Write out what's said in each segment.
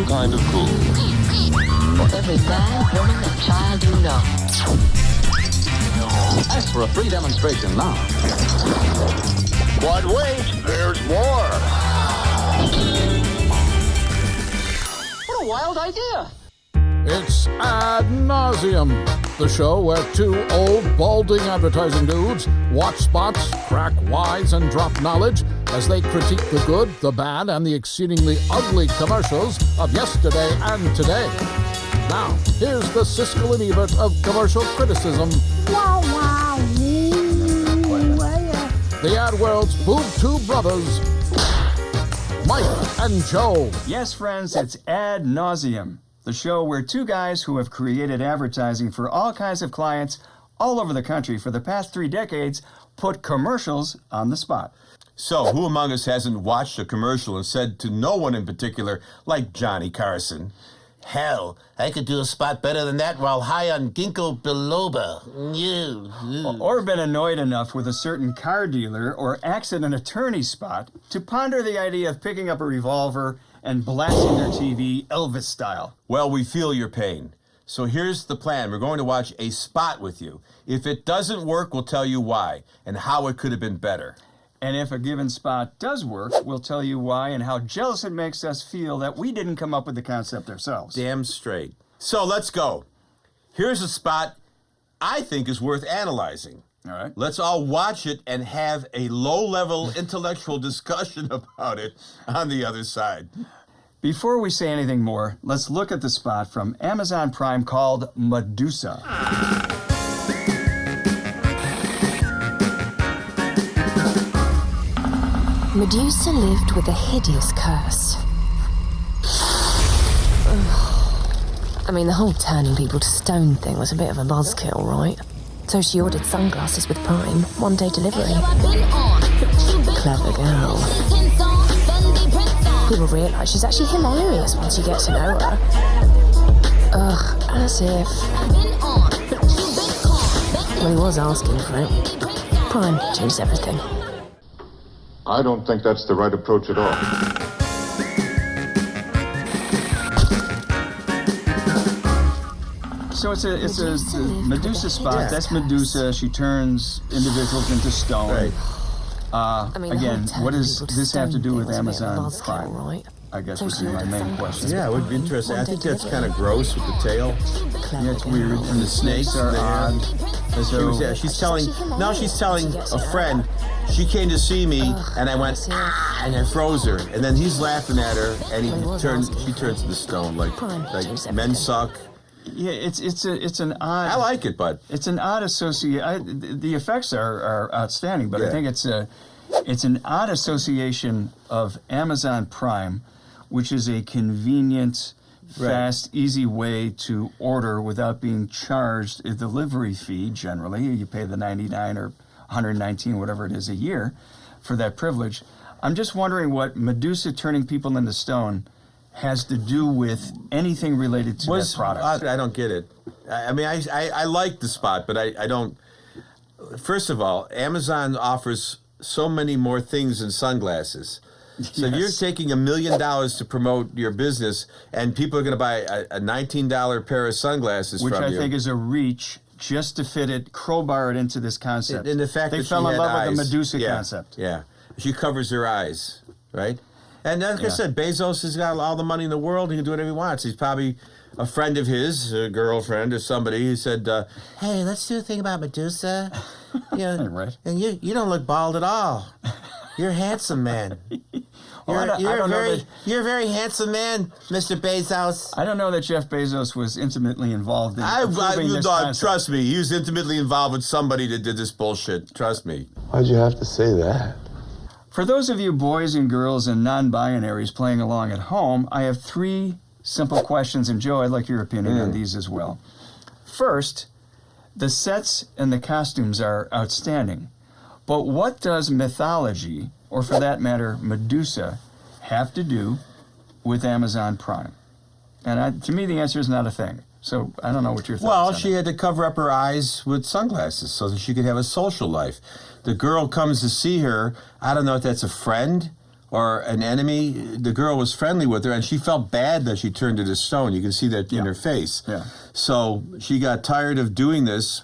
new kind of cool. For every man, woman, and child you know. Ask for a free demonstration now. But wait, there's more. What a wild idea. It's Ad Nauseam, the show where two old, balding advertising dudes watch spots, crack wise, and drop knowledge as they critique the good, the bad, and the exceedingly ugly commercials of yesterday and today. Now, here's the Siskel and Ebert of commercial criticism. Wow, wow, The ad world's boob-tube brothers, Mike and Joe. Yes, friends, it's Ad Nauseam, the show where two guys who have created advertising for all kinds of clients all over the country for the past 3 decades put commercials on the spot. So, who among us hasn't watched a commercial and said to no one in particular, like Johnny Carson, "Hell, I could do a spot better than that while high on ginkgo biloba." Or been annoyed enough with a certain car dealer or accident attorney spot to ponder the idea of picking up a revolver and blasting their TV Elvis style. well, we feel your pain. So here's the plan. We're going to watch a spot with you. If it doesn't work, we'll tell you why and how it could have been better. And if a given spot does work, we'll tell you why and how jealous it makes us feel that we didn't come up with the concept ourselves. Damn straight. So let's go. Here's a spot I think is worth analyzing. All right. Let's all watch it and have a low-level intellectual discussion about it on the other side. Before we say anything more, let's look at the spot from Amazon Prime called Medusa. Medusa lived with a hideous curse. I mean, the whole turning people to stone thing was a bit of a buzzkill, right? So she ordered sunglasses with Prime, 1-day delivery. Clever girl. People realise she's actually hilarious once you get to know her. Ugh, as if... Well, he was asking for it. Prime changed everything. I don't think that's the right approach at all. So it's a Medusa spot. Yeah. That's Medusa. She turns individuals into stone. Right. I mean, the Again, whole what turning does people to this have to stone do thing with was a bit of a Amazon buzzkill, Prime? right? I guess So would she be my ordered main sunglasses question. with Yeah, it would be Prime, interesting. I 1-day think that's delivery. kind of gross with the tail. Yeah, it's weird. And the snakes are there. odd. So, She's telling a friend, she came to see me, and I went, ah, and I froze her. And then he's laughing at her, and she turns to the stone, like men suck. yeah, it's an odd. I like it, but It's an odd association. The effects are outstanding, but I Yeah. think it's an odd association of Amazon Prime, which is a convenient, fast, easy way to order without being charged a delivery fee. Generally, you pay the $99 or $119, whatever it is, a year for that privilege. I'm just wondering what Medusa turning people into stone has to do with anything related to that product. I don't get it. I mean, I like the spot, but I don't. First of all, Amazon offers so many more things than sunglasses. So if you're taking $1 million to promote your business, and people are going to buy a $19 pair of sunglasses Which from I you. think is a reach just to fit it, crowbar it into this concept. And the fact they that fell she in had love eyes. with the Medusa Yeah, concept. Yeah, she covers her eyes, right? And like I Yeah. said, Bezos has got all the money in the world. He can do whatever he wants. He's probably a friend of his, a girlfriend or somebody. He said, "Hey, let's do a thing about Medusa. Yeah, Right. And you don't look bald at all. You're a handsome man. I don't know that- You're a very handsome man, Mr. Bezos." I don't know that Jeff Bezos was intimately involved in approving this concept. Trust me, he was intimately involved with somebody that did this bullshit. Trust me. Why'd you have to say that? For those of you boys and girls and non-binaries playing along at home, I have 3 simple questions, and Joe, I'd like your opinion on these as well. First, the sets and the costumes are outstanding, but what does mythology, or for that matter, Medusa, have to do with Amazon Prime? And to me, the answer is not a thing. So I don't know what your thoughts Well, on she it. had to cover up her eyes with sunglasses so that she could have a social life. The girl comes to see her. I don't know if that's a friend or an enemy, the girl was friendly with her, and she felt bad that she turned into stone. You can see that in her face. Yeah. So she got tired of doing this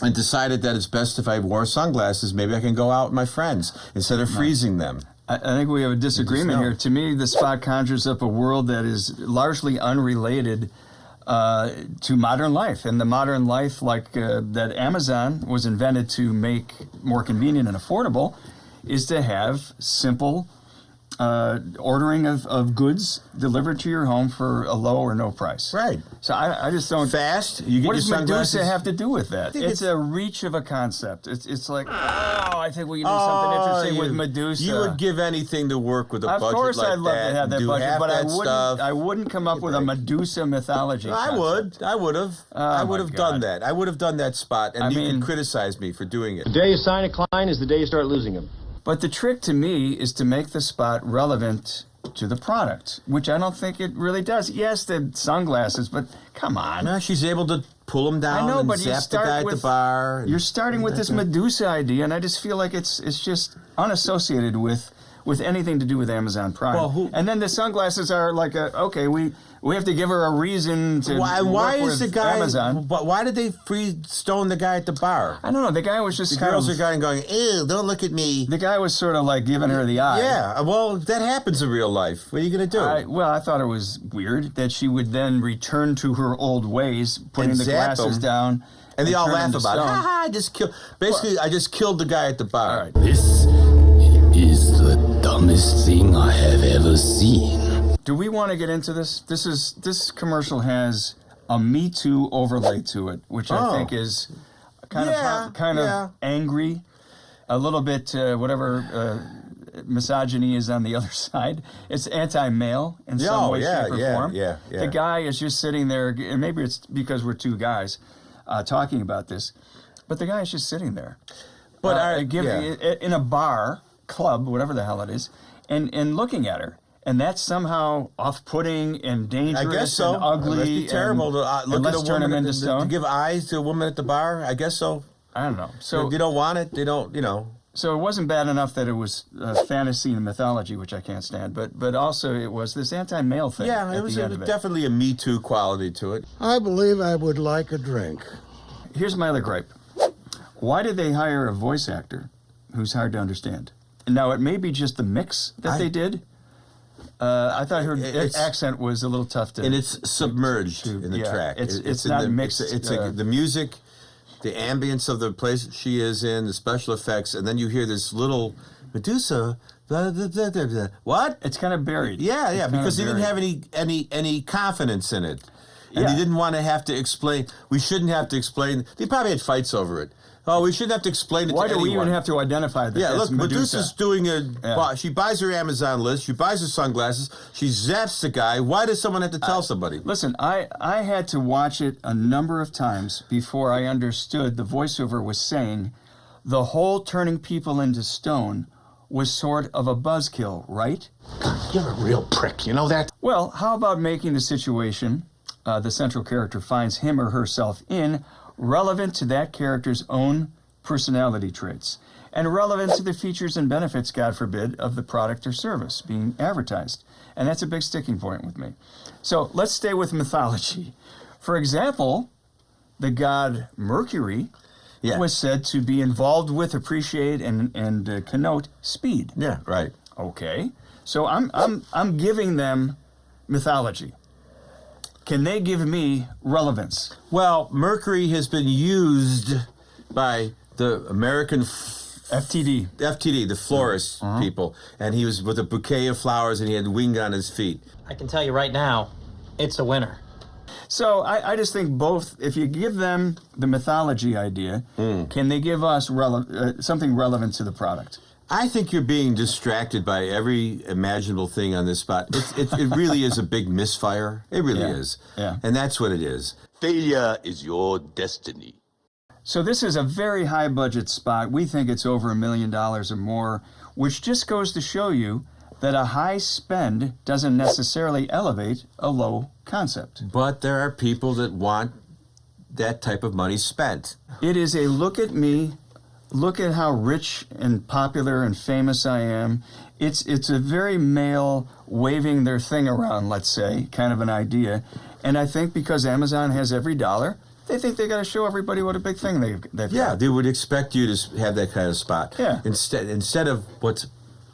and decided that it's best if I wore sunglasses. Maybe I can go out with my friends instead of freezing them. I think we have a disagreement here. To me, the spot conjures up a world that is largely unrelated to modern life. And the modern life, like that Amazon was invented to make more convenient and affordable, is to have simple ordering of goods delivered to your home for a low or no price. Right. So I just don't... Fast. You get what your does sunglasses. Medusa have to do with that? It's a reach of a concept. It's like, I think we can do something interesting with Medusa. You would give anything to work with a budget like that. Of course I'd love to have that budget, but stuff. I wouldn't come up with a Medusa mythology concept. I would have. I would have done that. I would have done that spot, and you can criticize me for doing it. The day you sign a client is the day you start losing him. But the trick to me is to make the spot relevant to the product, which I don't think it really does. Yes, the sunglasses, but come on. No, she's able to pull them down I know, and but zap the guy at the bar. You're starting with this Medusa idea, and I just feel like it's just unassociated with anything to do with Amazon Prime. Well, and then the sunglasses are like, we have to give her a reason to why work is with the guy? Amazon. But why did they free stone the guy at the bar? I don't know. The guy was just The girls are going, ew, don't look at me. The guy was sort of like giving her the eye. Yeah, well, that happens in real life. What are you going to do? I thought it was weird that she would then return to her old ways, putting And the zap glasses them. down. And they all turn laugh them to about it. stone. Ha ha, I just killed. Basically, I just killed the guy at the bar. All right. This is the dumbest thing I have ever seen. Do we want to get into this? This commercial has a Me Too overlay to it, which I think is kind of angry, a little bit whatever misogyny is on the other side. It's anti-male in some way, shape, or form. Yeah. The guy is just sitting there, and maybe it's because we're two guys talking about this, but the guy is just sitting there. But in a bar, club, whatever the hell it is, and looking at her. And that's somehow off-putting and dangerous I guess so. and ugly. Must be terrible to look at a turn him woman into stone. to give eyes to a woman at the bar. I guess so. I don't know. So they don't want it. They don't. So it wasn't bad enough that it was fantasy and mythology, which I can't stand, but also it was this anti-male thing. Yeah, it was definitely a Me Too quality to it. I believe I would like a drink. Here's my other gripe. Why did they hire a voice actor who's hard to understand? And now, it may be just the mix that they did. I thought her accent was a little tough to... And it's submerged in the track. It's not mixed. It's the music, the ambience of the place she is in, the special effects, and then you hear this little Medusa... Blah, blah, blah, blah, blah. What? It's kind of buried. Yeah, because he didn't have any confidence in it. And he didn't want to have to explain. We shouldn't have to explain. They probably had fights over it. Oh, we shouldn't have to explain it Why to anyone. Why do we even have to identify that? Yeah, look, Medusa's doing she buys her Amazon list, she buys her sunglasses, she zaps the guy. Why does someone have to tell somebody? Listen, I had to watch it a number of times before I understood the voiceover was saying the whole turning people into stone was sort of a buzzkill, right? God, you're a real prick, you know that? Well, how about making the situation the central character finds him or herself in relevant to that character's own personality traits and relevant to the features and benefits, God forbid, of the product or service being advertised. And that's a big sticking point with me. So let's stay with mythology. For example, the god Mercury was said to be involved with, appreciate, and connote speed. Yeah, right. Okay. So I'm giving them mythology. Can they give me relevance? Well, Mercury has been used by the American FTD, the florist people, and he was with a bouquet of flowers and he had wing on his feet. I can tell you right now, it's a winner. So I just think both, if you give them the mythology idea, can they give us something relevant to the product? I think you're being distracted by every imaginable thing on this spot. It really is a big misfire. It really is. Yeah. And that's what it is. Failure is your destiny. So this is a very high budget spot. We think it's over $1 million or more, which just goes to show you that a high spend doesn't necessarily elevate a low concept. But there are people that want that type of money spent. It is a look at me, look at how rich and popular and famous I am. It's a very male waving their thing around, let's say, kind of an idea. And I think because Amazon has every dollar, they think they got to show everybody what a big thing they've Yeah, got. they would expect you to have that kind of spot. Yeah. Instead of what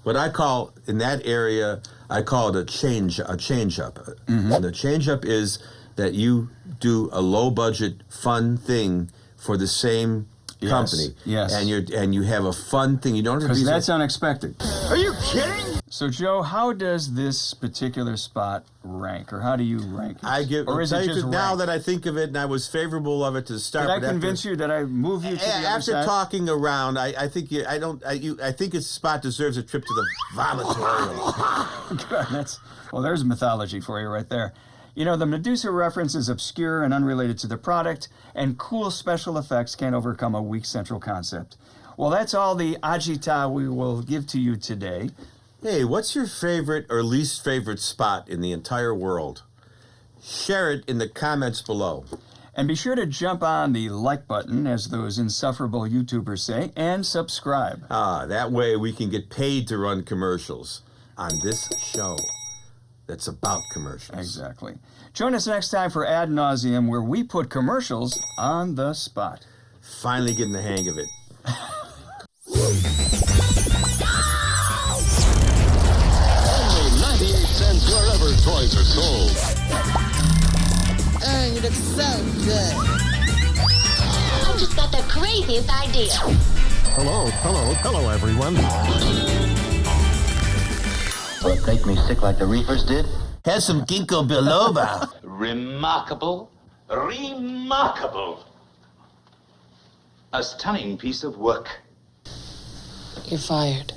I call in that area, I call it a change up. Mm-hmm. And the change up is that you do a low budget fun thing for the same company. Yes. And you have a fun thing. You don't have to Because be that's unexpected. Are you kidding? So, Joe, how does this particular spot rank, or how do you rank it? Or is it just now rank? that I think of it, and I was favorable of it to start. Did I but convince you? Did I move you to the other after side? talking around, I think this spot deserves a trip to the vomitorium. Well, there's mythology for you right there. You know, the Medusa reference is obscure and unrelated to the product, and cool special effects can't overcome a weak central concept. Well, that's all the agita we will give to you today. Hey, what's your favorite or least favorite spot in the entire world? Share it in the comments below. And be sure to jump on the like button, as those insufferable YouTubers say, and subscribe. That way we can get paid to run commercials on this show that's about commercials. Exactly. Join us next time for Ad Nauseam, where we put commercials on the spot. Finally getting the hang of it. Only 98 cents wherever toys are sold. Oh, you look so good. I just got the craziest idea. Hello, everyone. Will it make me sick like the reefers did? Have some ginkgo biloba. Remarkable. A stunning piece of work. You're fired.